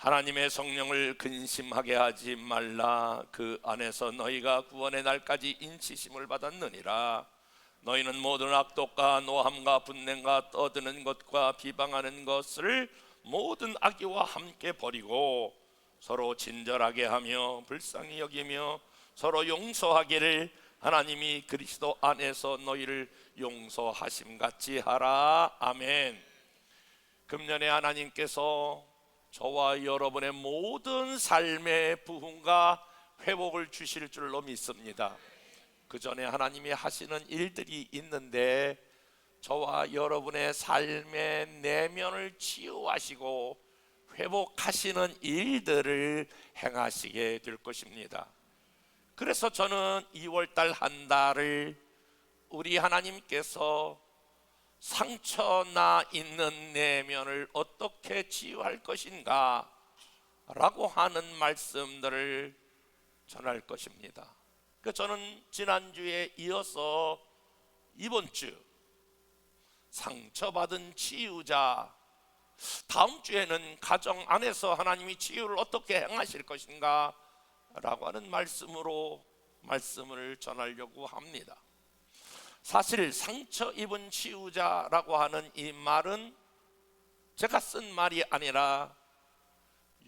하나님의 성령을 근심하게 하지 말라. 그 안에서 너희가 구원의 날까지 인치심을 받았느니라. 너희는 모든 악독과 노함과 분냄과 떠드는 것과 비방하는 것을 모든 악의와 함께 버리고 서로 친절하게 하며 불쌍히 여기며 서로 용서하기를 하나님이 그리스도 안에서 너희를 용서하심같이 하라. 아멘. 금년에 하나님께서 저와 여러분의 모든 삶의 부흥과 회복을 주실 줄로 믿습니다. 그 전에 하나님이 하시는 일들이 있는데 저와 여러분의 삶의 내면을 치유하시고 회복하시는 일들을 행하시게 될 것입니다. 그래서 저는 2월달 한 달을 우리 하나님께서 상처나 있는 내면을 어떻게 치유할 것인가 라고 하는 말씀들을 전할 것입니다. 저는 지난주에 이어서 이번 주 상처받은 치유자, 다음 주에는 가정 안에서 하나님이 치유를 어떻게 행하실 것인가 라고 하는 말씀으로 말씀을 전하려고 합니다. 사실 상처 입은 치유자라고 하는 이 말은 제가 쓴 말이 아니라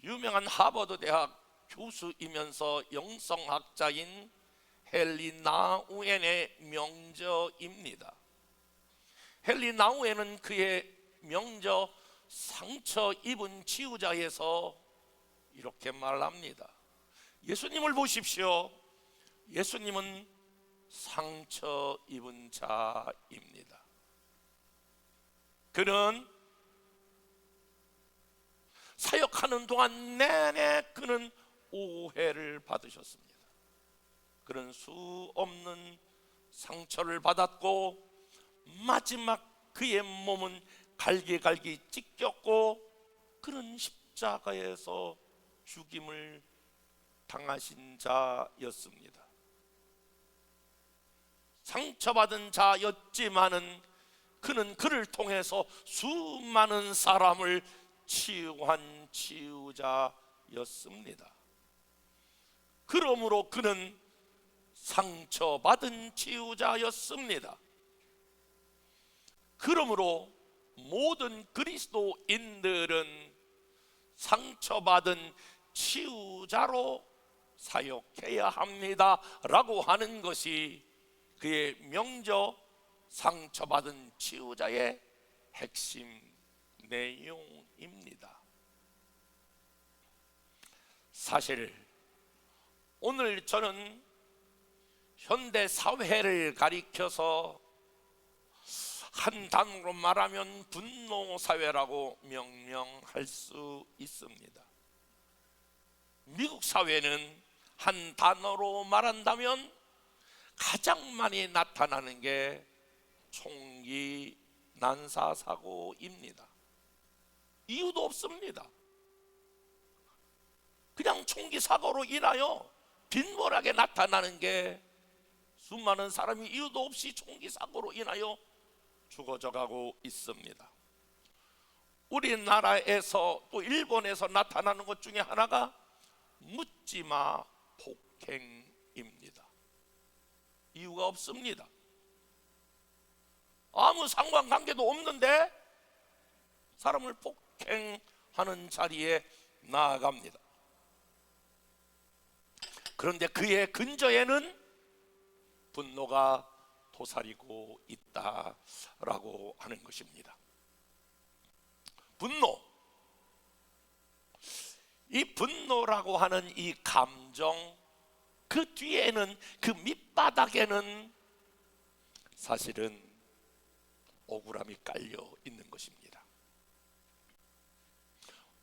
유명한 하버드 대학 교수이면서 영성학자인 헨리 나우엔의 명저입니다. 헨리 나우엔은 그의 명저 상처 입은 치유자에서 이렇게 말합니다. 예수님을 보십시오. 예수님은 상처 입은 자입니다. 그는 사역하는 동안 내내 그는 오해를 받으셨습니다. 그는 수 없는 상처를 받았고 마지막 그의 몸은 갈기갈기 찢겼고 그는 십자가에서 죽임을 당하신 자였습니다. 상처받은 자였지만은 그는 그를 통해서 수많은 사람을 치유한 치유자였습니다. 그러므로 그는 상처받은 치유자였습니다. 그러므로 모든 그리스도인들은 상처받은 치유자로 사역해야 합니다 라고 하는 것이 그의 명저 상처받은 치유자의 핵심 내용입니다. 사실 오늘 저는 현대 사회를 가리켜서 한 단어로 말하면 분노 사회라고 명명할 수 있습니다. 미국 사회는 한 단어로 말한다면 가장 많이 나타나는 게 총기 난사 사고입니다. 이유도 없습니다. 그냥 총기 사고로 인하여 빈번하게 나타나는 게 수많은 사람이 이유도 없이 총기 사고로 인하여 죽어져 가고 있습니다. 우리나라에서 또 일본에서 나타나는 것 중에 하나가 묻지마 폭행입니다. 이유가 없습니다. 아무 상관관계도 없는데 사람을 폭행하는 자리에 나아갑니다. 그런데 그의 근저에는 분노가 도사리고 있다라고 하는 것입니다. 분노, 이 분노라고 하는 이 감정, 그 뒤에는, 그 밑바닥에는 사실은 억울함이 깔려 있는 것입니다.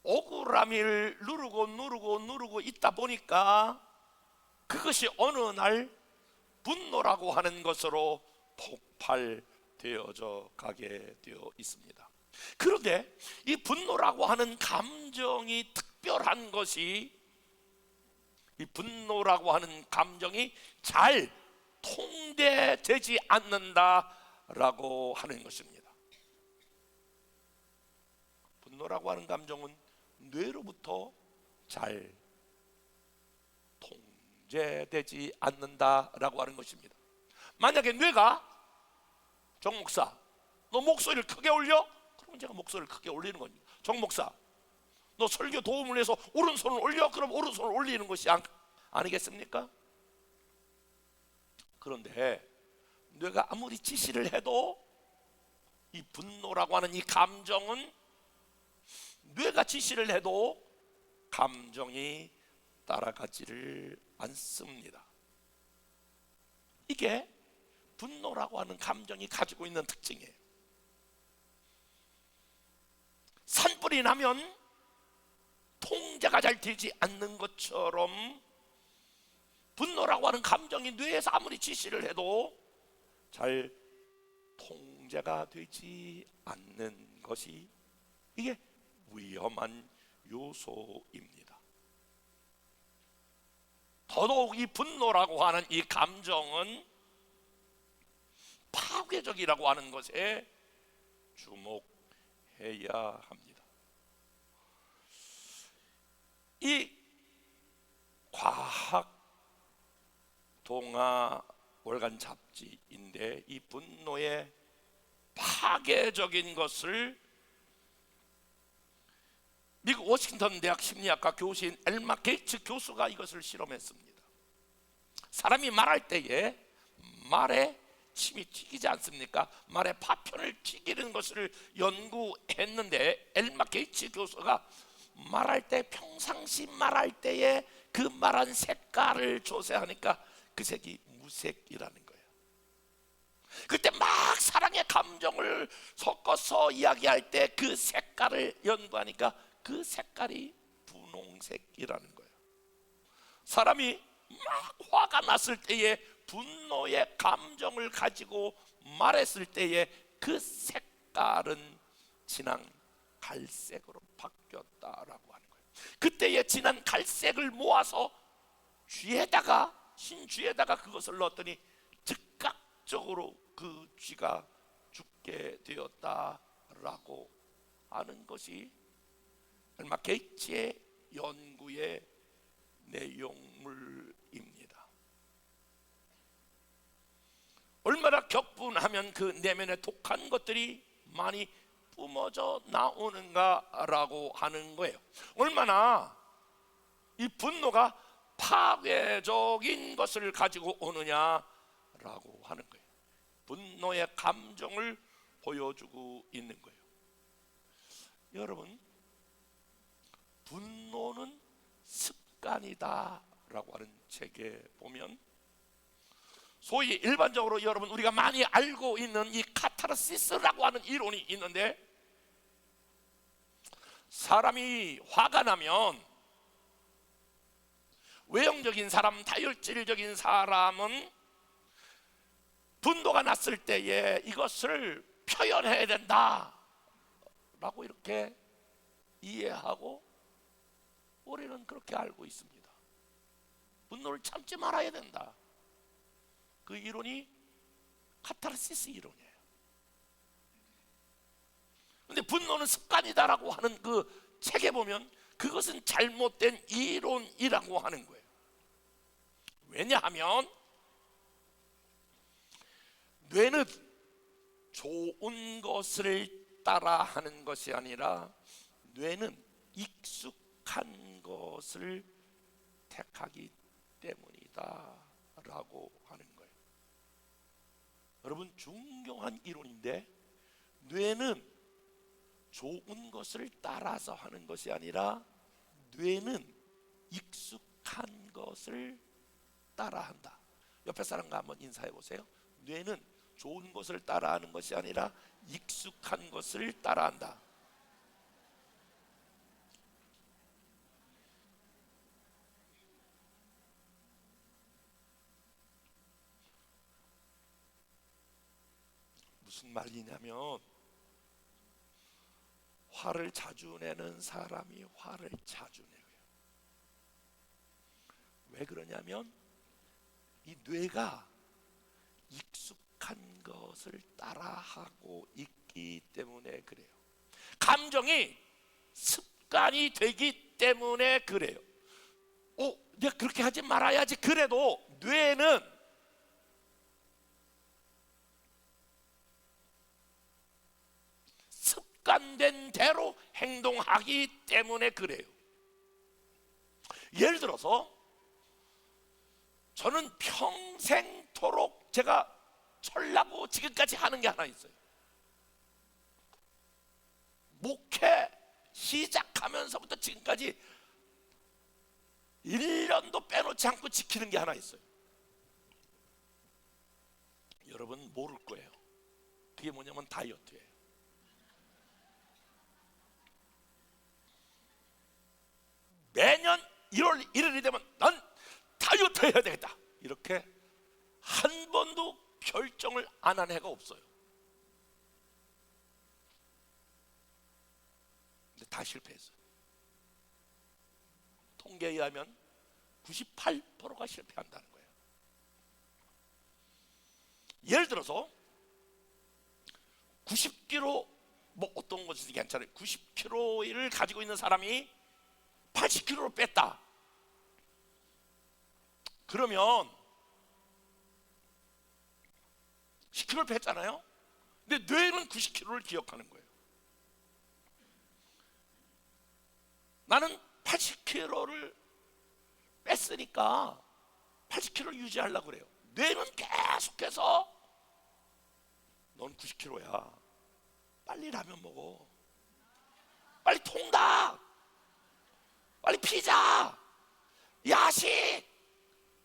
억울함을 누르고 있다 보니까 그것이 어느 날 분노라고 하는 것으로 폭발되어져 가게 되어 있습니다. 그런데 이 분노라고 하는 감정이 특별한 것이, 이 분노라고 하는 감정이 잘 통제되지 않는다라고 하는 것입니다. 분노라고 하는 감정은 뇌로부터 잘 통제되지 않는다라고 하는 것입니다. 만약에 뇌가 정 목사, 너 목소리를 크게 올려? 그럼 제가 목소리를 크게 올리는 겁니다. 정 목사, 너 설교 도움을 해서 오른손을 올려? 그럼 오른손을 올리는 것이 아니겠습니까? 그런데 뇌가 아무리 지시를 해도 이 분노라고 하는 이 감정은 뇌가 지시를 해도 감정이 따라가지를 않습니다. 이게 분노라고 하는 감정이 가지고 있는 특징이에요. 산불이 나면 통제가 잘 되지 않는 것처럼 분노라고 하는 감정이 뇌에서 아무리 지시를 해도 잘 통제가 되지 않는 것이 이게 위험한 요소입니다. 더더욱 이 분노라고 하는 이 감정은 파괴적이라고 하는 것에 주목해야 합니다. 이 과학 동화 월간 잡지인데 이 분노의 파괴적인 것을 미국 워싱턴 대학 심리학과 교수인 엘마 게이츠 교수가 이것을 실험했습니다. 사람이 말할 때에 말에 침이 튀기지 않습니까? 말에 파편을 튀기는 것을 연구했는데 엘마 게이츠 교수가 말할 때 평상시 말할 때에 그 말한 색깔을 조사하니까 그 색이 무색이라는 거예요. 그때 막 사랑의 감정을 섞어서 이야기할 때 그 색깔을 연구하니까 그 색깔이 분홍색이라는 거예요. 사람이 막 화가 났을 때에 분노의 감정을 가지고 말했을 때에 그 색깔은 진한 갈색으로 바뀌었다라고 하는 거예요. 그때의 진한 갈색을 모아서 흰쥐에다가 그것을 넣었더니 즉각적으로 그 쥐가 죽게 되었다라고 하는 것이 얼마 게이츠의 연구의 내용물입니다. 얼마나 격분하면 그 내면의 독한 것들이 많이 뿜어져 나오는가라고 하는 거예요. 얼마나 이 분노가 파괴적인 것을 가지고 오느냐라고 하는 거예요. 분노의 감정을 보여주고 있는 거예요. 여러분, 분노는 습관이다라고 하는 책에 보면 소위 일반적으로 여러분 우리가 많이 알고 있는 이 카타르시스라고 하는 이론이 있는데, 사람이 화가 나면 외형적인 사람, 다혈질적인 사람은 분노가 났을 때에 이것을 표현해야 된다 라고 이렇게 이해하고 우리는 그렇게 알고 있습니다. 분노를 참지 말아야 된다. 그 이론이 카타르시스 이론이에요. 근데 분노는 습관이다라고 하는 그 책에 보면 그것은 잘못된 이론이라고 하는 거예요. 왜냐하면 뇌는 좋은 것을 따라하는 것이 아니라 뇌는 익숙한 것을 택하기 때문이다 라고 하는 거예요. 여러분, 중요한 이론인데, 뇌는 좋은 것을 따라서 하는 것이 아니라 뇌는 익숙한 것을 따라한다. 옆에 사람과 한번 인사해 보세요. 뇌는 좋은 것을 따라하는 것이 아니라 익숙한 것을 따라한다. 무슨 말이냐면, 화를 자주 내는 사람이 화를 자주 내요. 왜 그러냐면 이 뇌가 익숙한 것을 따라하고 있기 때문에 그래요. 감정이 습관이 되기 때문에 그래요. 내가 그렇게 하지 말아야지. 그래도 뇌는 습관된 대로 행동하기 때문에 그래요. 예를 들어서 저는 평생토록 제가 철라고 지금까지 하는 게 하나 있어요. 목회 시작하면서부터 지금까지 1년도 빼놓지 않고 지키는 게 하나 있어요. 여러분 모를 거예요. 그게 뭐냐면 다이어트예요. 매년 1월 1일이 되면 난 다이어트 해야 되겠다, 이렇게 한 번도 결정을 안 한 해가 없어요. 근데 다 실패했어요. 통계에 의하면 98%가 실패한다는 거예요. 예를 들어서 90kg, 뭐 어떤 것이 괜찮아요. 90kg를 가지고 있는 사람이 80kg로 뺐다. 그러면 10kg를 뺐잖아요. 근데 뇌는 90kg를 기억하는 거예요. 나는 80kg를 뺐으니까 80kg를 유지하려고 그래요. 뇌는 계속해서 넌 90kg야. 빨리 라면 먹어. 빨리 통닭. 빨리 피자. 야식.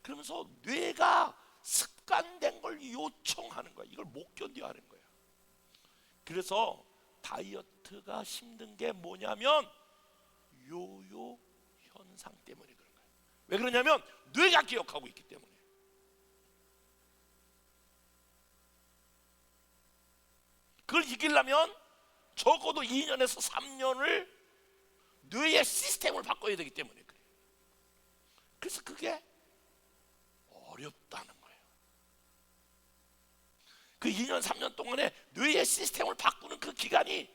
그러면서 뇌가 습관된 걸 요청하는 거야. 이걸 못 견뎌 하는 거야. 그래서 다이어트가 힘든 게 뭐냐면 요요 현상 때문에 그런 거예요. 왜 그러냐면 뇌가 기억하고 있기 때문에. 그걸 이기려면 적어도 2년에서 3년을 뇌의 시스템을 바꿔야 되기 때문에 그래요. 그래서 그게 어렵다는 거예요. 그 2년 3년 동안에 뇌의 시스템을 바꾸는 그 기간이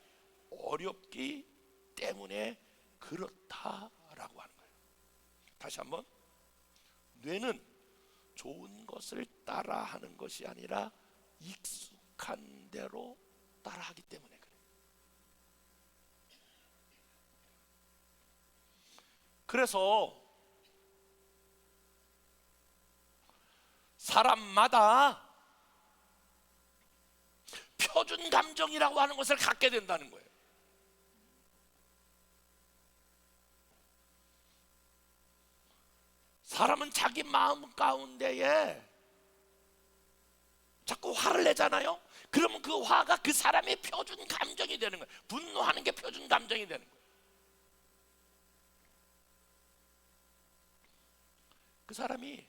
어렵기 때문에 그렇다라고 하는 거예요. 다시 한번, 뇌는 좋은 것을 따라하는 것이 아니라 익숙한 대로 따라하기 때문에 그래요. 그래서 사람마다 표준 감정이라고 하는 것을 갖게 된다는 거예요. 사람은 자기 마음 가운데에 자꾸 화를 내잖아요. 그러면 그 화가 그 사람의 표준 감정이 되는 거예요. 분노하는 게 표준 감정이 되는 거예요. 그 사람이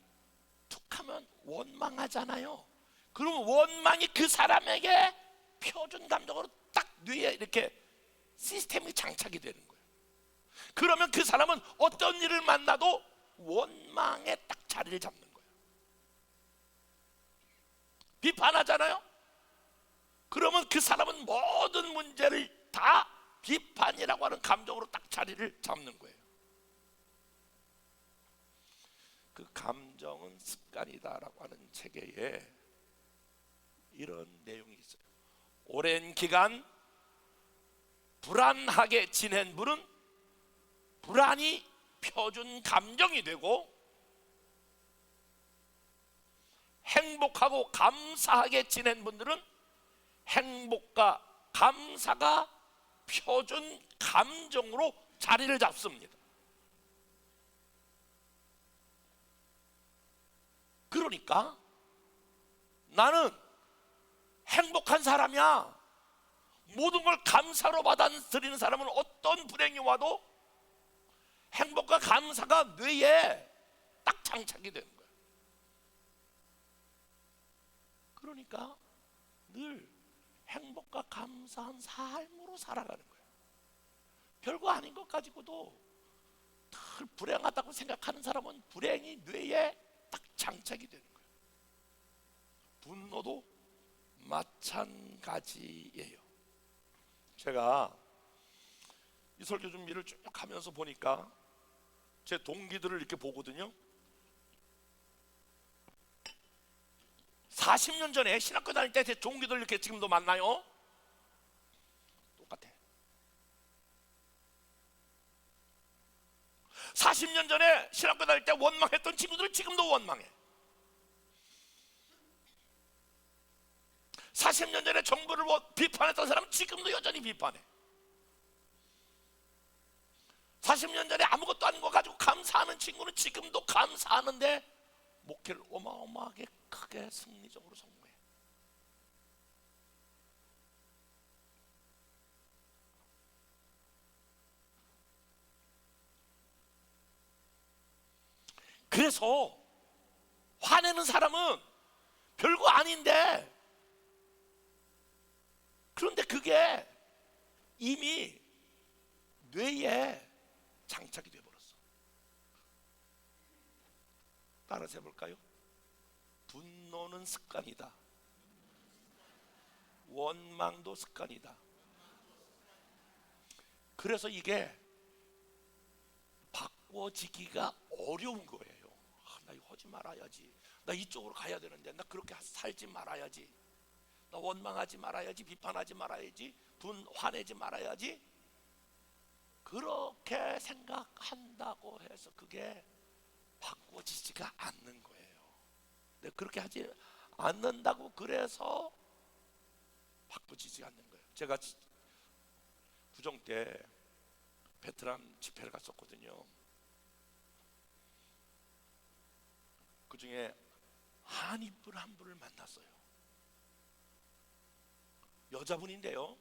툭하면 원망하잖아요. 그러면 원망이 그 사람에게 표준 감정으로 딱 뇌에 이렇게 시스템이 장착이 되는 거예요. 그러면 그 사람은 어떤 일을 만나도 원망에 딱 자리를 잡는 거예요. 비판하잖아요. 그러면 그 사람은 모든 문제를 다 비판이라고 하는 감정으로 딱 자리를 잡는 거예요. 그 감정은 습관이다라고 하는 책에 이런 내용이 있어요. 오랜 기간 불안하게 지낸 분은 불안이 표준 감정이 되고, 행복하고 감사하게 지낸 분들은 행복과 감사가 표준 감정으로 자리를 잡습니다. 그러니까 나는 행복한 사람이야. 모든 걸 감사로 받아들이는 사람은 어떤 불행이 와도 행복과 감사가 뇌에 딱 장착이 되는 거예요. 그러니까 늘 행복과 감사한 삶으로 살아가는 거예요. 별거 아닌 것 가지고도 늘 불행하다고 생각하는 사람은 불행이 뇌에 딱 장착이 되는 거예요. 분노도 마찬가지예요. 제가 이 설교 준비를 쭉 하면서 보니까 제 동기들을 이렇게 보거든요. 40년 전에 신학교 다닐 때 제 동기들 이렇게 지금도 만나요. 똑같아. 40년 전에 신학교 다닐 때 원망했던 친구들은 지금도 원망해. 40년 전에 정부를 비판했던 사람은 지금도 여전히 비판해. 40년 전에 아무것도 아닌 거 가지고 감사하는 친구는 지금도 감사하는데 목회를 어마어마하게 크게 승리적으로 성공해. 그래서 화내는 사람은 별거 아닌데, 그런데 그게 이미 뇌에 장착이 되어버렸어. 따라서 해볼까요? 분노는 습관이다. 원망도 습관이다. 그래서 이게 바꿔지기가 어려운 거예요. 나 이거 하지 말아야지. 나 이쪽으로 가야 되는데 나 그렇게 살지 말아야지. 나 원망하지 말아야지. 비판하지 말아야지. 화내지 말아야지. 그렇게 생각한다고 해서 그게 바꿔지지가 않는 거예요. 근데 그렇게 하지 않는다고 그래서 바꿔지지 않는 거예요. 제가 구정 때 베트남 집회를 갔었거든요. 그 중에 한인분 한 분을 만났어요. 여자분인데요,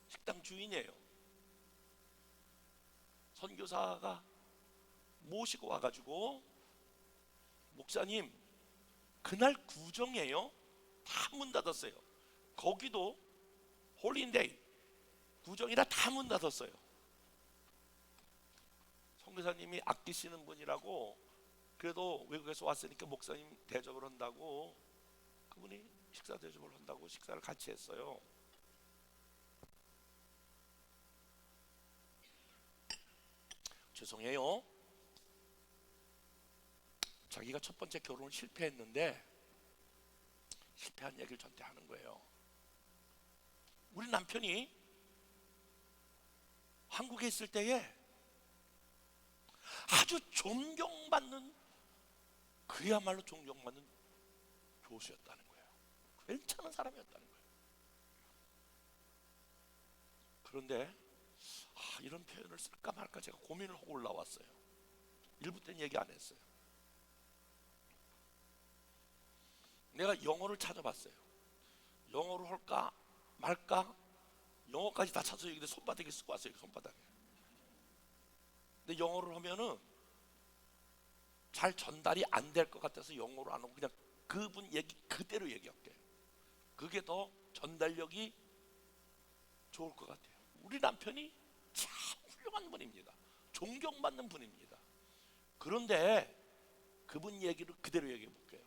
식당 주인이에요. 선교사가 모시고 와가지고, 목사님 그날 구정이에요. 다 문 닫았어요. 거기도 홀리데이 구정이라 다 문 닫았어요. 선교사님이 아끼시는 분이라고, 그래도 외국에서 왔으니까 목사님 대접을 한다고, 그분이 식사 대접을 한다고 식사를 같이 했어요. 죄송해요. 자기가 첫 번째 결혼을 실패했는데 실패한 얘기를 저한테 하는 거예요. 우리 남편이 한국에 있을 때에 아주 존경받는, 그야말로 존경받는 교수였다는 거예요. 괜찮은 사람이었다는 거예요. 그런데 이런 표현을 쓸까 말까 제가 고민을 하고 올라왔어요. 일부 때는 얘기 안 했어요. 내가 영어를 찾아봤어요. 영어로 할까 말까, 영어까지 다 찾아서 여기 손바닥에 쓰고 왔어요. 손바닥에. 근데 영어를 하면은 잘 전달이 안 될 것 같아서 영어로 안 하고 그냥 그분 얘기 그대로 얘기할게요. 그게 더 전달력이 좋을 것 같아요. 우리 남편이 참 훌륭한 분입니다. 존경받는 분입니다. 그런데 그분 얘기를 그대로 얘기해 볼게요.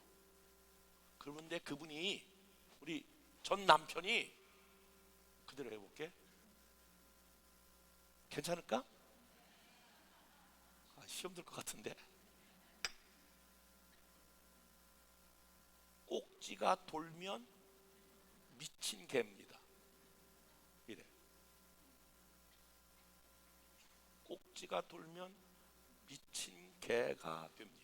그런데 그분이, 우리 전 남편이, 그대로 해볼게. 괜찮을까? 시험 들 것 같은데. 꼭지가 돌면 미친 개입니다. 이래. 꼭지가 돌면 미친 개가 됩니다.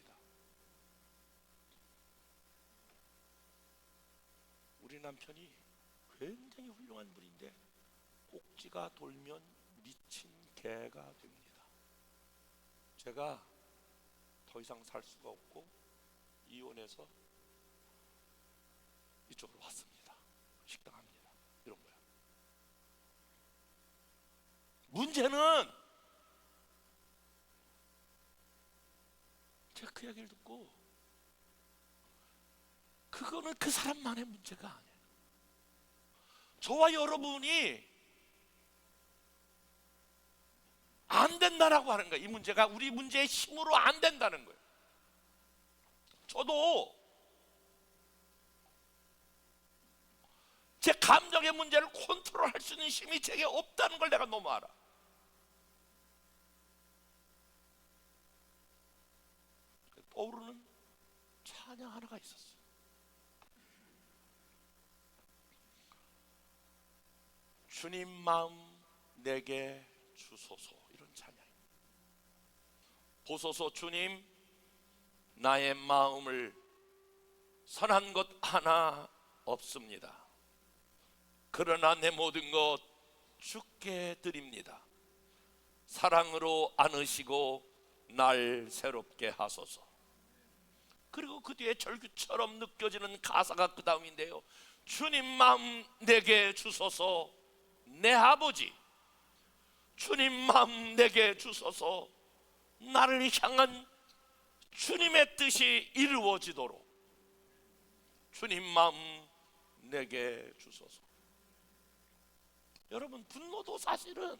우리 남편이 굉장히 훌륭한 분인데 꼭지가 돌면 미친 개가 됩니다. 제가 더 이상 살 수가 없고 이혼해서 이쪽으로 왔습니다. 식당합니다. 이런 거야. 문제는 제가 그 이야기를 듣고, 그거는 그 사람만의 문제가 아니에요. 저와 여러분이 안 된다라고 하는 거예요. 이 문제가 우리 문제의 힘으로 안 된다는 거예요. 저도 제 감정의 문제를 컨트롤할 수 있는 힘이 제게 없다는 걸 내가 너무 알아. 떠오르는 찬양 하나가 있었어요. 주님 마음 내게 주소서, 이런 찬양. 보소서 주님, 나의 마음을 선한 것 하나 없습니다. 그러나 내 모든 것 주께 드립니다. 사랑으로 안으시고 날 새롭게 하소서. 그리고 그 뒤에 절규처럼 느껴지는 가사가 그 다음인데요. 주님 마음 내게 주소서 내 아버지, 주님 마음 내게 주소서 나를 향한 주님의 뜻이 이루어지도록 주님 마음 내게 주소서. 여러분, 분노도 사실은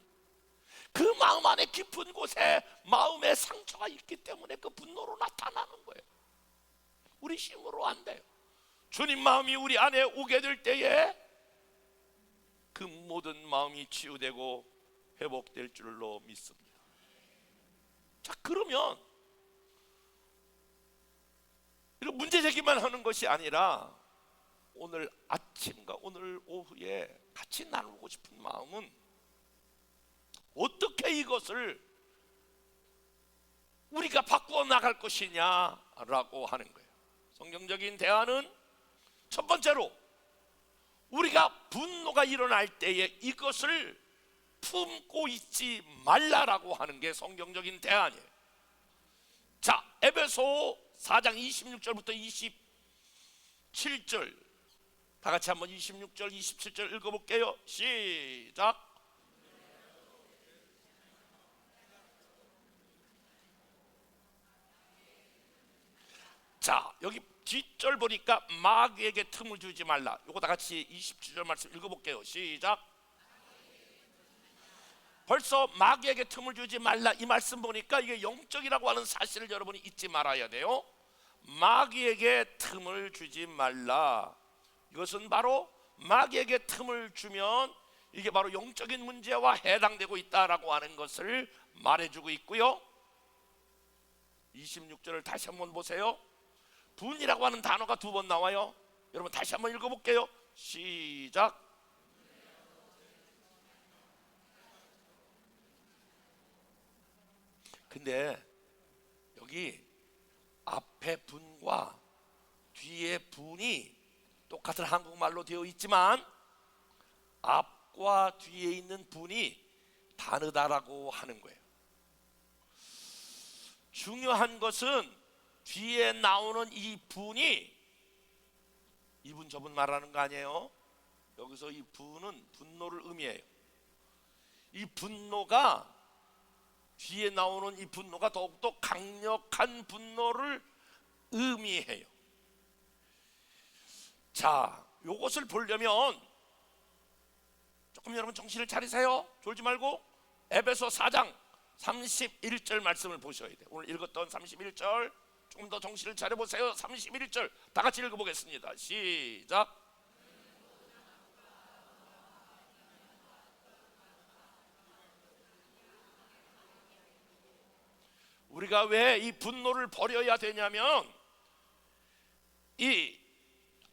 그 마음 안에 깊은 곳에 마음의 상처가 있기 때문에 그 분노로 나타나는 거예요. 우리 힘으로 안 돼요. 주님 마음이 우리 안에 오게 될 때에 그 모든 마음이 치유되고 회복될 줄로 믿습니다. 자, 그러면 이런 문제 제기만 하는 것이 아니라 오늘 아침과 오늘 오후에 같이 나누고 싶은 마음은 어떻게 이것을 우리가 바꾸어 나갈 것이냐라고 하는 거예요. 성경적인 대안은 첫 번째로 우리가 분노가 일어날 때에 이것을 품고 있지 말라라고 하는 게 성경적인 대안이에요. 자, 에베소 4장 26절부터 27절 다 같이 한번 26절 27절 읽어볼게요. 시작. 자, 여기 뒷절 보니까 마귀에게 틈을 주지 말라. 요거 다 같이 27절 말씀 읽어볼게요. 시작. 벌써 마귀에게 틈을 주지 말라 이 말씀 보니까 이게 영적이라고 하는 사실을 여러분이 잊지 말아야 돼요. 마귀에게 틈을 주지 말라. 이것은 바로 마귀에게 틈을 주면 이게 바로 영적인 문제와 해당되고 있다라고 하는 것을 말해주고 있고요. 26절을 다시 한번 보세요. 분이라고 하는 단어가 두 번 나와요. 여러분 다시 한번 읽어볼게요. 시작. 근데 여기 앞에 분과 뒤에 분이 똑같은 한국말로 되어 있지만 앞과 뒤에 있는 분이 다르다라고 하는 거예요. 중요한 것은 뒤에 나오는 이 분이 이분 저분 말하는 거 아니에요. 여기서 이 분은 분노를 의미해요. 이 분노가 뒤에 나오는 이 분노가 더욱더 강력한 분노를 의미해요. 자, 요것을 보려면 조금 여러분 정신을 차리세요. 졸지 말고 에베소 4장 31절 말씀을 보셔야 돼요. 오늘 읽었던 31절 조금 더 정신을 차려보세요. 31절 다 같이 읽어보겠습니다. 시작. 우리가 왜 이 분노를 버려야 되냐면 이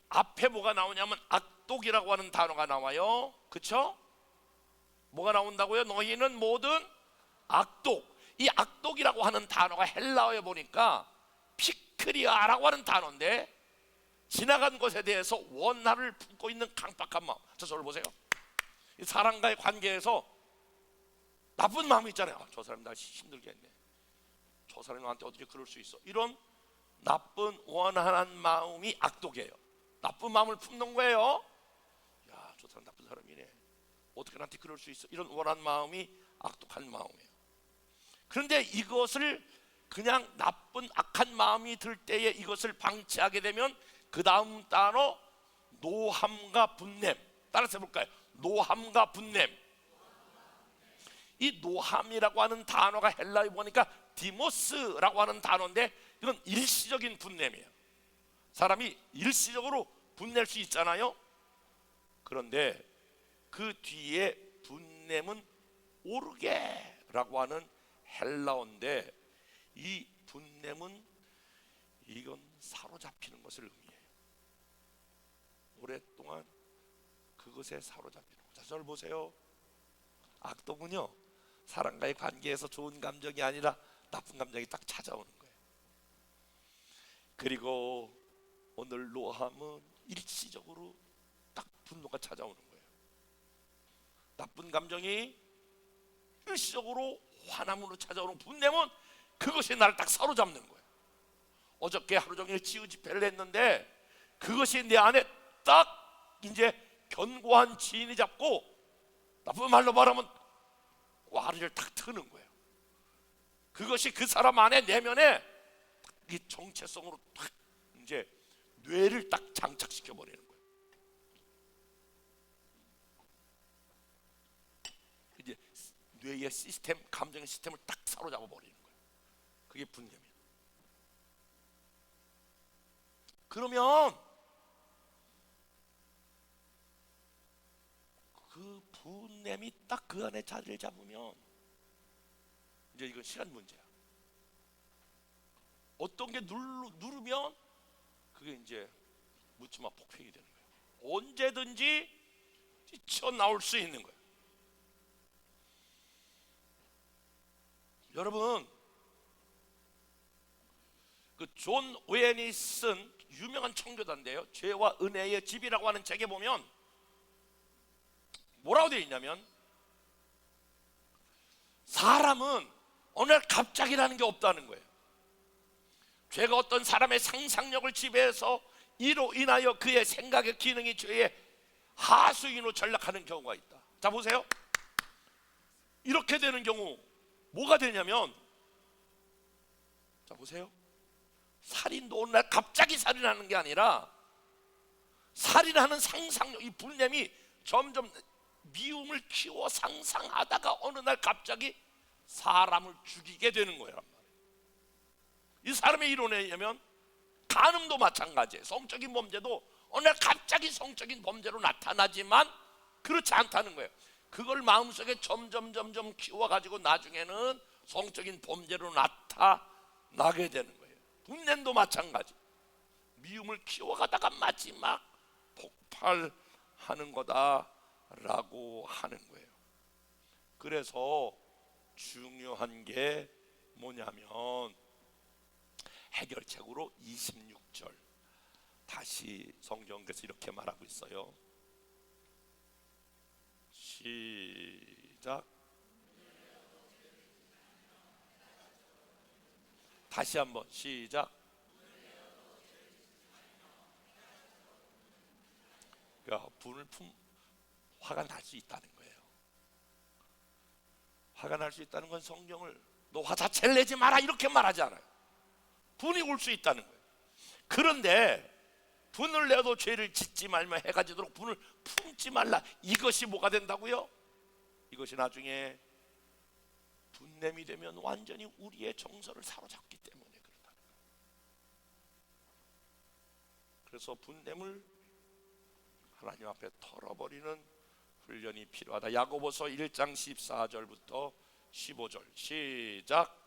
앞에 뭐가 나오냐면 악독이라고 하는 단어가 나와요. 그쵸? 뭐가 나온다고요? 너희는 모든 악독. 이 악독이라고 하는 단어가 헬라어에 보니까 피크리아라고 하는 단어인데 지나간 것에 대해서 원한을 품고 있는 강박한 마음. 저를 보세요. 이 사람과의 관계에서 나쁜 마음이 있잖아요. 저 사람 나 힘들게 했네. 저 사람이 나한테 어떻게 그럴 수 있어. 이런 나쁜 원한한 마음이 악독이에요. 나쁜 마음을 품는 거예요. 야, 저 사람 나쁜 사람이네. 어떻게 나한테 그럴 수 있어. 이런 원한 마음이 악독한 마음이에요. 그런데 이것을 그냥 나쁜 악한 마음이 들 때에 이것을 방치하게 되면 그 다음 단어 노함과 분냄. 따라서 해볼까요? 노함과 분냄. 이 노함이라고 하는 단어가 헬라어에 보니까 디모스라고 하는 단어인데 이건 일시적인 분냄이에요. 사람이 일시적으로 분낼 수 있잖아요. 그런데 그 뒤에 분냄은 오르게라고 하는 헬라어인데 이 분냄은 이건 사로잡히는 것을 의미해요. 오랫동안 그것에 사로잡히는 것. 자, 저를 보세요. 악독은요, 사람과의 관계에서 좋은 감정이 아니라 나쁜 감정이 딱 찾아오는 거예요. 그리고 오늘 노함은 일시적으로 딱 분노가 찾아오는 거예요. 나쁜 감정이 일시적으로 화남으로 찾아오는 분냄은 그것이 나를 딱 사로잡는 거예요. 어저께 하루 종일 치유 집회를 했는데 그것이 내 안에 딱 이제 견고한 지인이 잡고, 나쁜 말로 말하면 와리를 탁 트는 거예요. 그것이 그 사람 안에 내면에 이 정체성으로 탁 이제 뇌를 딱 장착시켜 버리는 거예요. 이제 뇌의 시스템, 감정의 시스템을 딱 사로잡아 버리는 거예요. 그게 분냄이에요. 그러면 그 분냄이 딱 그 안에 자리를 잡으면 이제 이건 시간 문제야. 어떤 게 누르면 그게 이제 묻지마 폭행이 되는 거예요. 언제든지 튀어나올 수 있는 거예요. 여러분, 그 존 오웬이 쓴 유명한 청교도인데요, 죄와 은혜의 집이라고 하는 책에 보면 뭐라고 되어 있냐면, 사람은 어느 날 갑자기라는 게 없다는 거예요. 죄가 어떤 사람의 상상력을 지배해서 이로 인하여 그의 생각의 기능이 죄의 하수인으로 전락하는 경우가 있다. 자, 보세요. 이렇게 되는 경우 뭐가 되냐면, 자, 보세요. 살인도 어느 날 갑자기 살인하는 게 아니라 살인하는 상상력, 이 분냄이 점점 미움을 키워 상상하다가 어느 날 갑자기 사람을 죽이게 되는 거예요. 이 사람의 이론에 의하면 간음도 마찬가지예요. 성적인 범죄도 어느 날 갑자기 성적인 범죄로 나타나지만 그렇지 않다는 거예요. 그걸 마음속에 점점 키워가지고 나중에는 성적인 범죄로 나타나게 되는 거예요. 분냄도 마찬가지. 미움을 키워가다가 마지막 폭발하는 거다라고 하는 거예요. 그래서 중요한 게 뭐냐면, 해결책으로 26절 다시 성경에서 이렇게 말하고 있어요. 시작. 다시 한번 시작. 그러니까 화가 날 수 있다는 거예요. 화가 날 수 있다는 건 성경을 너 화 자체를 내지 마라 이렇게 말하지 않아요. 분이 올 수 있다는 거예요. 그런데 분을 내도 죄를 짓지 말며 해가 지도록 분을 품지 말라. 이것이 뭐가 된다고요? 이것이 나중에 분냄이 되면 완전히 우리의 정서를 사로잡기 때문에 그렇다. 그래서 분냄을 하나님 앞에 털어버리는 훈련이 필요하다. 야고보서 1장 14절부터 15절 시작.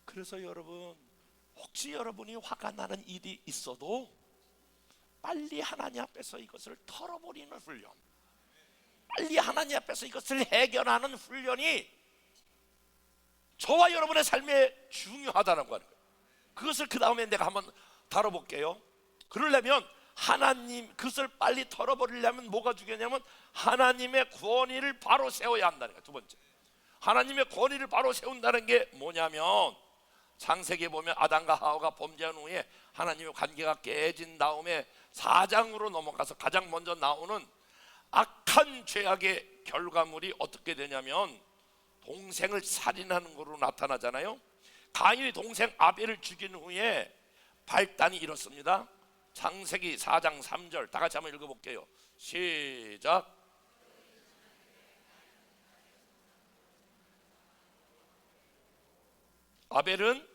그래서 여러분, 혹시 여러분이 화가 나는 일이 있어도 빨리 하나님 앞에서 이것을 털어버리는 훈련, 빨리 하나님 앞에서 이것을 해결하는 훈련이 저와 여러분의 삶에 중요하다는 거예요. 그것을 그 다음에 내가 한번 다뤄볼게요. 그러려면 하나님, 그것을 빨리 털어버리려면 뭐가 중요하냐면 하나님의 권위를 바로 세워야 한다는 거예요. 두 번째, 하나님의 권위를 바로 세운다는 게 뭐냐면, 창세기에 보면 아담과 하와가 범죄한 후에 하나님의 관계가 깨진 다음에 4장으로 넘어가서 가장 먼저 나오는 악한 죄악의 결과물이 어떻게 되냐면 동생을 살인하는 것으로 나타나잖아요. 가인이 동생 아벨을 죽인 후에 발단이 이렇습니다. 창세기 4장 3절 다 같이 한번 읽어볼게요. 시작. 아벨은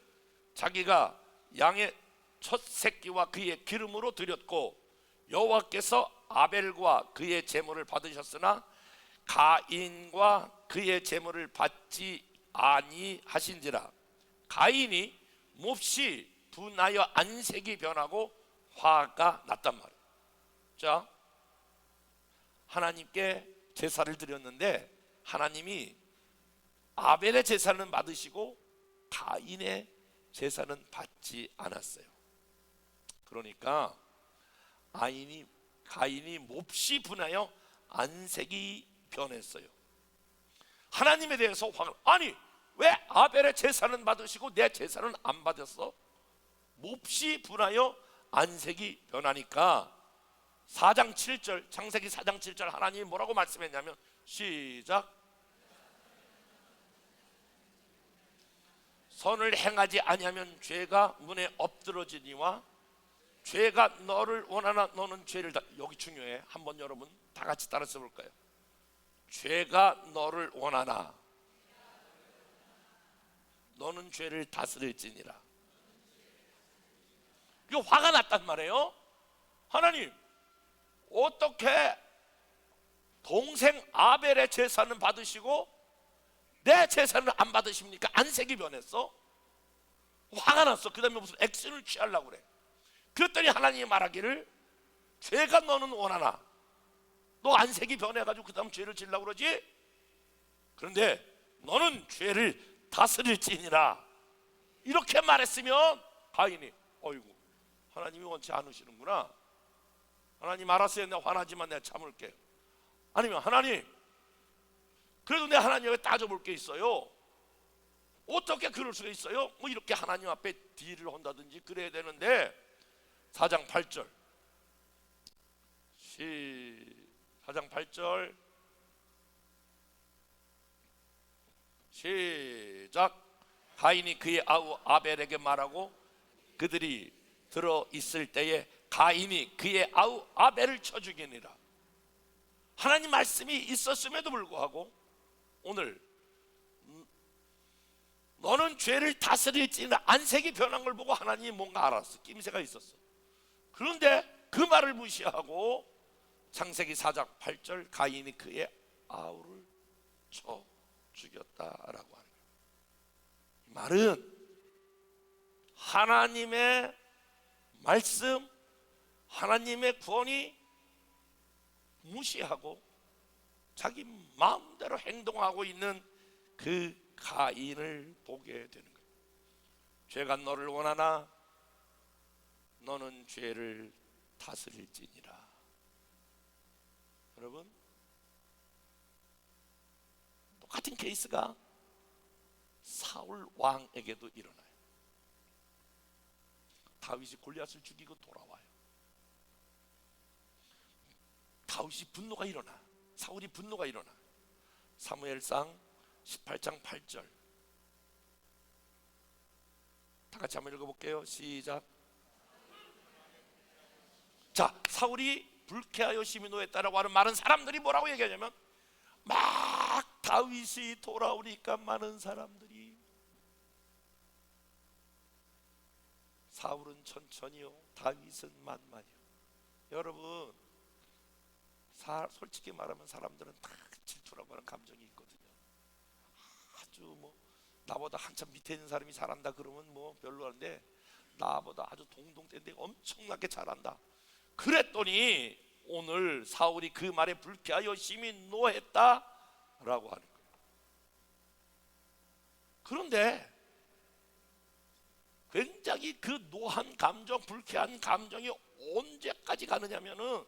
자기가 양의 첫 새끼와 그의 기름으로 드렸고 여호와께서 아벨과 그의 제물을 받으셨으나 가인과 그의 제물을 받지 아니하신지라. 가인이 몹시 분하여 안색이 변하고 화가 났단 말이에요. 자, 하나님께 제사를 드렸는데 하나님이 아벨의 제사는 받으시고 가인의 제사는 받지 않았어요. 그러니까 가인이 몹시 분하여 안색이 변했어요. 하나님에 대해서 화가, 아니 왜 아벨의 제사는 받으시고 내 제사는 안 받았어? 몹시 분하여 안색이 변하니까 4장 7절, 창세기 4장 7절 하나님이 뭐라고 말씀했냐면, 시작. 선을 행하지 아니하면 죄가 문에 엎드러지니와 죄가 너를 원하나 너는 죄를 여기 중요해. 한번 여러분 다 같이 따라 써볼까요? 죄가 너를 원하나 너는 죄를 다스릴지니라. 이거 화가 났단 말이에요. 하나님, 어떻게 동생 아벨의 제사는 받으시고 내 제사는 안 받으십니까? 안색이 변했어. 화가 났어. 그 다음에 무슨 액션을 취하려고 그래. 그랬더니 하나님이 말하기를, 죄가 너는 원하나 너 안색이 변해가지고 그 다음 죄를 지으려고 그러지? 그런데 너는 죄를 다스릴지니라. 이렇게 말했으면 가인이, 어이구, 하나님이 원치 않으시는구나. 하나님 알았어요. 내가 화나지만 내가 참을게. 아니면 하나님, 그래도 내 하나님 앞에 따져볼 게 있어요. 어떻게 그럴 수가 있어요? 뭐 이렇게 하나님 앞에 딜을 한다든지 그래야 되는데. 4장 8절 4장 8절 시작. 가인이 그의 아우 아벨에게 말하고 그들이 들어 있을 때에 가인이 그의 아우 아벨을 쳐 죽이니라. 하나님 말씀이 있었음에도 불구하고 오늘 너는 죄를 다스릴지는 안색이 변한 걸 보고 하나님이 뭔가 알았어. 낌새가 있었어. 그런데 그 말을 무시하고 창세기 4장 8절 가인이 그의 아우를 쳐 죽였다라고 하는 거예요. 이 말은 하나님의 말씀, 하나님의 구원이 무시하고 자기 마음대로 행동하고 있는 그 가인을 보게 되는 거예요. 죄가 너를 원하나 너는 죄를 다스릴지니라. 여러분, 똑같은 케이스가 사울 왕에게도 일어나요. 다윗이 골리앗을 죽이고 돌아와요. 다윗이 분노가 일어나. 사울이 분노가 일어나. 사무엘상 18장 8절 다 같이 한번 읽어볼게요. 시작. 자, 사울이 불쾌하여 심히 노했다라고 하는 많은 사람들이 뭐라고 얘기하냐면, 막 다윗이 돌아오니까 많은 사람들이, 사울은 천천히요 다윗은 만만히요. 여러분, 솔직히 말하면 사람들은 다 질투라고 하는 감정이 있거든요. 아주 뭐 나보다 한참 밑에 있는 사람이 잘한다 그러면 뭐 별로한데, 나보다 아주 동동대인데 엄청나게 잘한다. 그랬더니 오늘 사울이 그 말에 불쾌하여 심히 노했다라고 하는 거예요. 그런데 굉장히 그 노한 감정, 불쾌한 감정이 언제까지 가느냐면은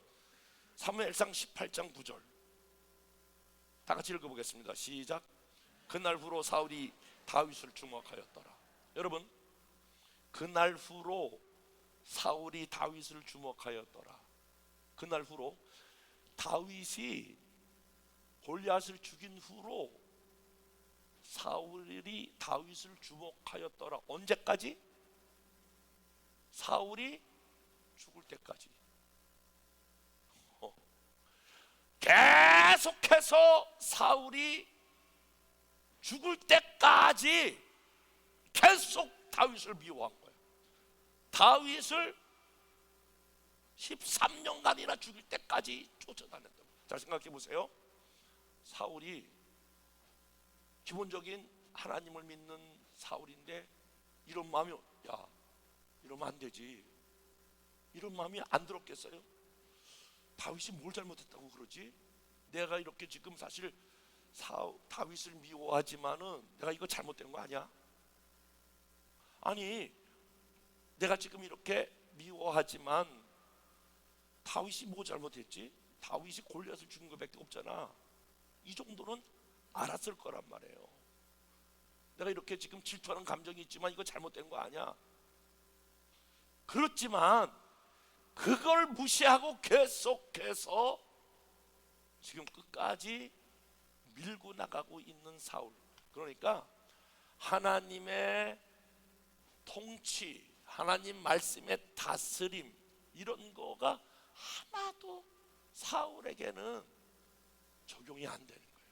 사무엘상 18장 9절 다 같이 읽어보겠습니다. 시작. 그날 후로 사울이 다윗을 주목하였더라. 여러분, 그날 후로 사울이 다윗을 주목하였더라. 그날 후로 다윗이 골리앗을 죽인 후로 사울이 다윗을 주목하였더라. 언제까지? 사울이 죽을 때까지. 계속해서 사울이 죽을 때까지 계속 다윗을 미워한 거예요. 다윗을 13년간이나 죽일 때까지 쫓아다녔다고. 잘 생각해 보세요. 사울이 기본적인 하나님을 믿는 사울인데 이런 마음이, 야, 이러면 안 되지, 이런 마음이 안 들었겠어요? 다윗이 뭘 잘못했다고 그러지? 내가 이렇게 지금 사실 다윗을 미워하지만은 내가 이거 잘못된 거 아니야? 아니, 내가 지금 이렇게 미워하지만 다윗이 뭐 잘못했지? 다윗이 골리앗을 죽인 것밖에 없잖아. 이 정도는 알았을 거란 말이에요. 내가 이렇게 지금 질투하는 감정이 있지만 이거 잘못된 거 아니야? 그렇지만 그걸 무시하고 계속해서 지금 끝까지 밀고 나가고 있는 사울. 그러니까 하나님의 통치, 하나님 말씀의 다스림, 이런 거가 하나도 사울에게는 적용이 안 되는 거예요.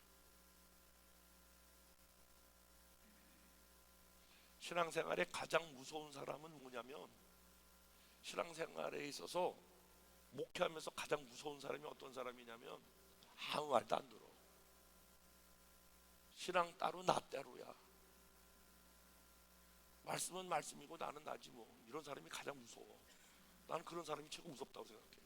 신앙생활에 가장 무서운 사람은 뭐냐면, 신앙생활에 있어서 목회하면서 가장 무서운 사람이 어떤 사람이냐면 아무 말도 안 들어. 신앙 따로 나 따로야. 말씀은 말씀이고 나는 나지 뭐. 이런 사람이 가장 무서워. 나는 그런 사람이 최고 무섭다고 생각해.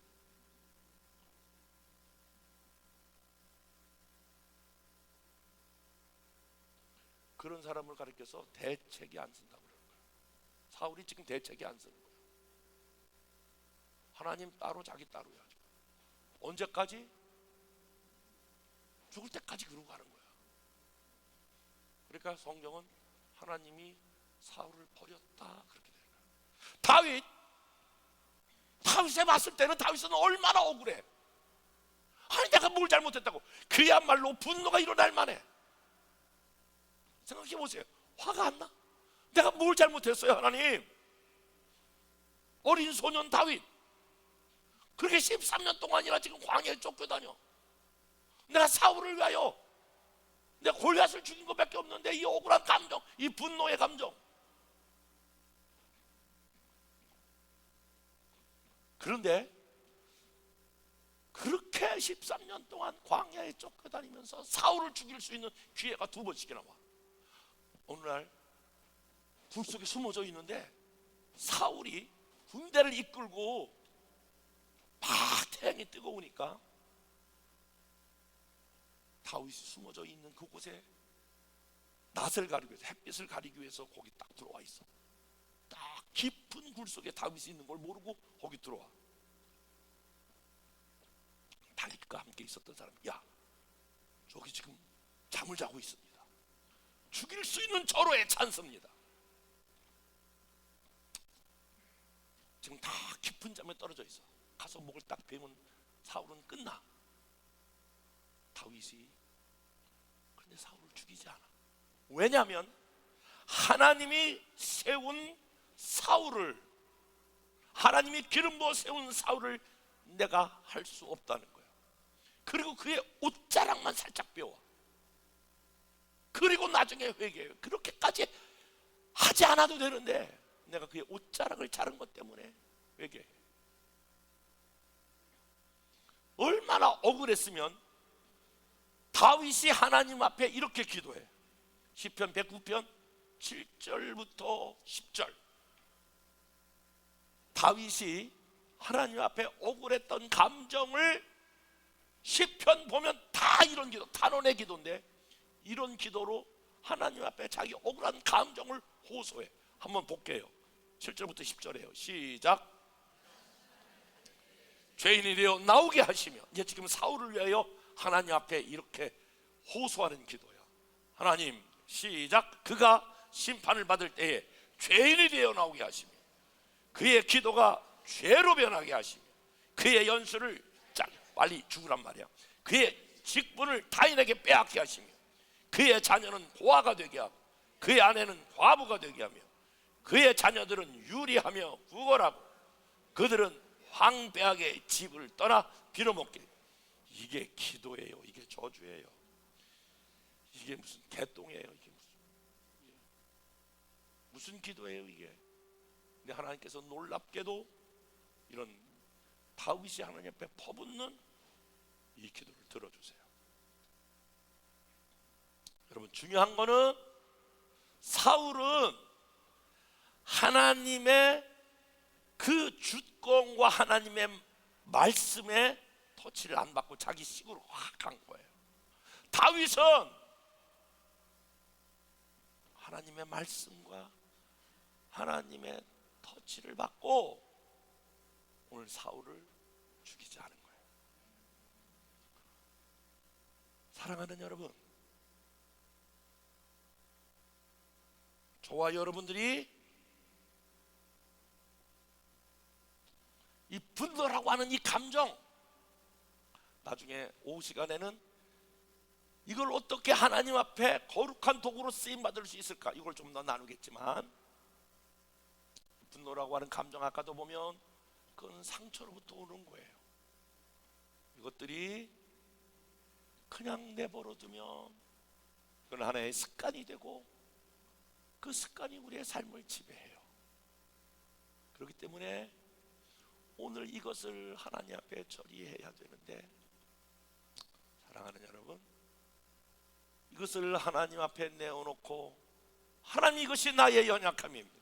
그런 사람을 가리켜서 대책이 안 쓴다고 그러는 거야. 사울이 지금 대책이 안 쓰는 거야. 하나님 따로 자기 따로야. 언제까지? 죽을 때까지 그러고 가는 거야. 그러니까 성경은 하나님이 사울을 버렸다 그렇게 되는 거야. 다윗에 봤을 때는 다윗은 얼마나 억울해. 아니, 내가 뭘 잘못했다고. 그야말로 분노가 일어날 만해. 생각해 보세요. 화가 안 나? 내가 뭘 잘못했어요, 하나님? 어린 소년 다윗, 그렇게 13년 동안이나 지금 광야에 쫓겨다녀. 내가 사울을 위하여 내가 골리앗을 죽인 것밖에 없는데 이 억울한 감정, 이 분노의 감정. 그런데 그렇게 13년 동안 광야에 쫓겨다니면서 사울을 죽일 수 있는 기회가 2번씩이나 와. 어느 날 불 속에 숨어져 있는데 사울이 군대를 이끌고 막 태양이 뜨거우니까 다윗이 숨어져 있는 그곳에 낯을 가리기 위해서, 햇빛을 가리기 위해서 거기 딱 들어와 있어. 딱 깊은 굴 속에 다윗이 있는 걸 모르고 거기 들어와. 다윗과 함께 있었던 사람, 야, 저기 지금 잠을 자고 있습니다. 죽일 수 있는 절호의 찬스입니다. 지금 다 깊은 잠에 떨어져 있어. 가서 목을 딱 베면 사울은 끝나. 다윗이 근데 사울을 죽이지 않아. 왜냐하면 하나님이 세운 사울을, 하나님이 기름 부어 세운 사울을 내가 할 수 없다는 거야. 그리고 그의 옷자락만 살짝 빼와. 그리고 나중에 회개해요. 그렇게까지 하지 않아도 되는데 내가 그의 옷자락을 자른 것 때문에 회개해. 얼마나 억울했으면 다윗이 하나님 앞에 이렇게 기도해. 시편 109편 7절부터 10절. 다윗이 하나님 앞에 억울했던 감정을, 시편 보면 다 이런 기도, 탄원의 기도인데 이런 기도로 하나님 앞에 자기 억울한 감정을 호소해. 한번 볼게요. 7절부터 10절이에요. 시작. 죄인이 되어 나오게 하시며, 이제 지금 사울을 위하여 하나님 앞에 이렇게 호소하는 기도야. 하나님, 시작. 그가 심판을 받을 때에 죄인이 되어 나오게 하시며, 그의 기도가 죄로 변하게 하시며, 그의 연수를 빨리 죽으란 말이야. 그의 직분을 타인에게 빼앗게 하시며, 그의 자녀는 고아가 되게 하고, 그의 아내는 과부가 되게 하며, 그의 자녀들은 유리하며 구걸하고, 그들은 황폐하게 집을 떠나 빌어먹게. 이게 기도예요. 이게 저주예요. 이게 무슨 개똥이에요. 이게 무슨 기도예요 이게. 근데 하나님께서 놀랍게도 이런 다윗이 하나님 앞에 퍼붓는 이 기도를 들어주세요. 여러분, 중요한 거는 사울은 하나님의 그 주권과 하나님의 말씀에 터치를 안 받고 자기 식으로 확 간 거예요. 다윗은 하나님의 말씀과 하나님의 터치를 받고 오늘 사울을 죽이지 않은 거예요. 사랑하는 여러분, 저와 여러분들이 이 분노라고 하는 이 감정, 나중에 오후 시간에는 이걸 어떻게 하나님 앞에 거룩한 도구로 쓰임 받을 수 있을까, 이걸 좀 더 나누겠지만, 분노라고 하는 감정, 아까도 보면 그건 상처로부터 오는 거예요. 이것들이 그냥 내버려 두면 그건 하나의 습관이 되고 그 습관이 우리의 삶을 지배해요. 그렇기 때문에 오늘 이것을 하나님 앞에 처리해야 되는데, 사랑하는 여러분, 이것을 하나님 앞에 내어놓고, 하나님 이것이 나의 연약함입니다,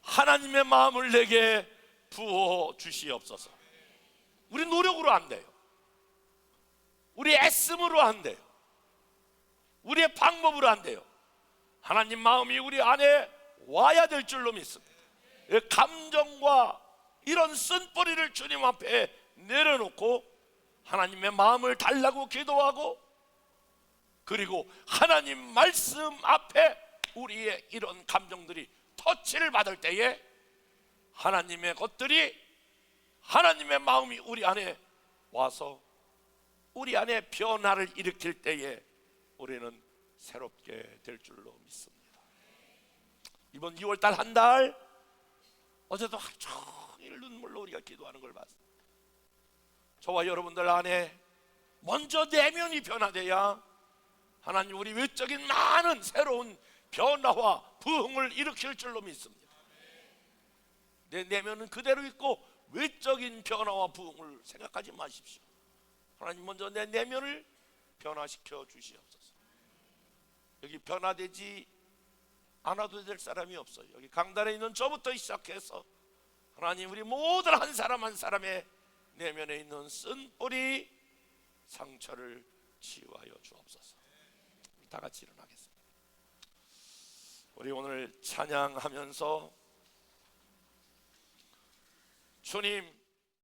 하나님의 마음을 내게 부어 주시옵소서. 우리 노력으로 안 돼요. 우리 애씀으로 안 돼요. 우리의 방법으로 안 돼요. 하나님 마음이 우리 안에 와야 될 줄로 믿습니다. 감정과 이런 쓴뿌리를 주님 앞에 내려놓고 하나님의 마음을 달라고 기도하고, 그리고 하나님 말씀 앞에 우리의 이런 감정들이 터치를 받을 때에 하나님의 것들이, 하나님의 마음이 우리 안에 와서 우리 안에 변화를 일으킬 때에 우리는 새롭게 될 줄로 믿습니다. 이번 2월달 한 달, 어제도 하루 종일 눈물로 우리가 기도하는 걸 봤어요. 저와 여러분들 안에 먼저 내면이 변화돼야 하나님 우리 외적인 많은 새로운 변화와 부흥을 일으킬 줄로 믿습니다. 내 내면은 그대로 있고 외적인 변화와 부흥을 생각하지 마십시오. 하나님 먼저 내 내면을 변화시켜 주시옵소서. 여기 변화되지 않아도 될 사람이 없어요. 여기 강단에 있는 저부터 시작해서 하나님 우리 모든 한 사람 한 사람의 내면에 있는 쓴뿌리 상처를 치유하여 주옵소서. 다 같이 일어나겠습니다. 우리 오늘 찬양하면서 주님